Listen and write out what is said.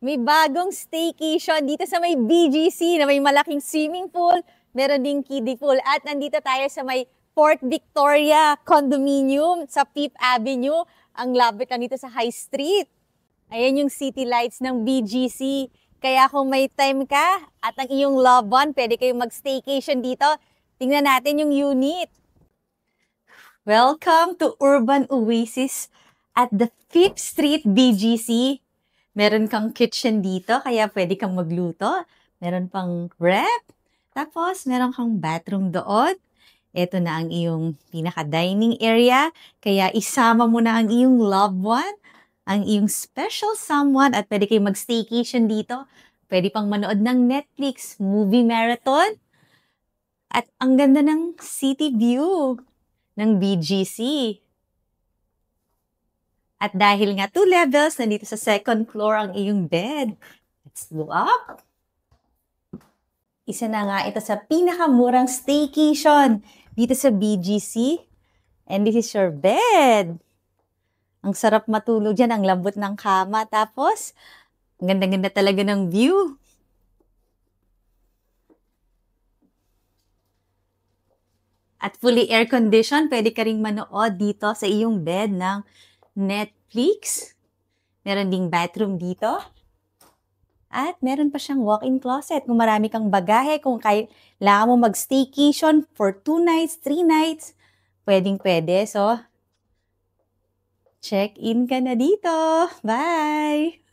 May bagong staycation dito sa may BGC na may malaking swimming pool, meron ding kiddie pool. At nandito tayo sa may Port Victoria Condominium sa Fifth Avenue. Ang lapit lang dito sa High Street. Ayan yung city lights ng BGC. Kaya kung may time ka at ang iyong loved one, pwede kayong mag-staycation dito. Tingnan natin yung unit. Welcome to Urban Oasis at the 5th Street BGC. Meron kang kitchen dito, kaya pwede kang magluto. Meron pang ref. Tapos, meron kang bathroom doon. Ito na ang iyong pinaka-dining area. Kaya isama mo na ang iyong loved one, ang iyong special someone, at pwede kayong mag-staycation dito. Pwede pang manood ng Netflix, movie marathon. At ang ganda ng city view ng BGC. At dahil nga 2 levels, nandito sa second floor ang iyong bed. Let's go up. Isa na nga ito sa pinakamurang staycation dito sa BGC. And this is your bed. Ang sarap matulog dyan, ang lambot ng kama. Tapos, ang ganda-ganda talaga ng view. At fully air-conditioned, pwede ka ring manood dito sa iyong bed ng Netflix. Meron ding bathroom dito. At meron pa siyang walk-in closet. Kung marami kang bagahe, kung kailangan mo mag-staycation for 2 nights, 3 nights, pwedeng-pwede. So, check-in ka na dito. Bye!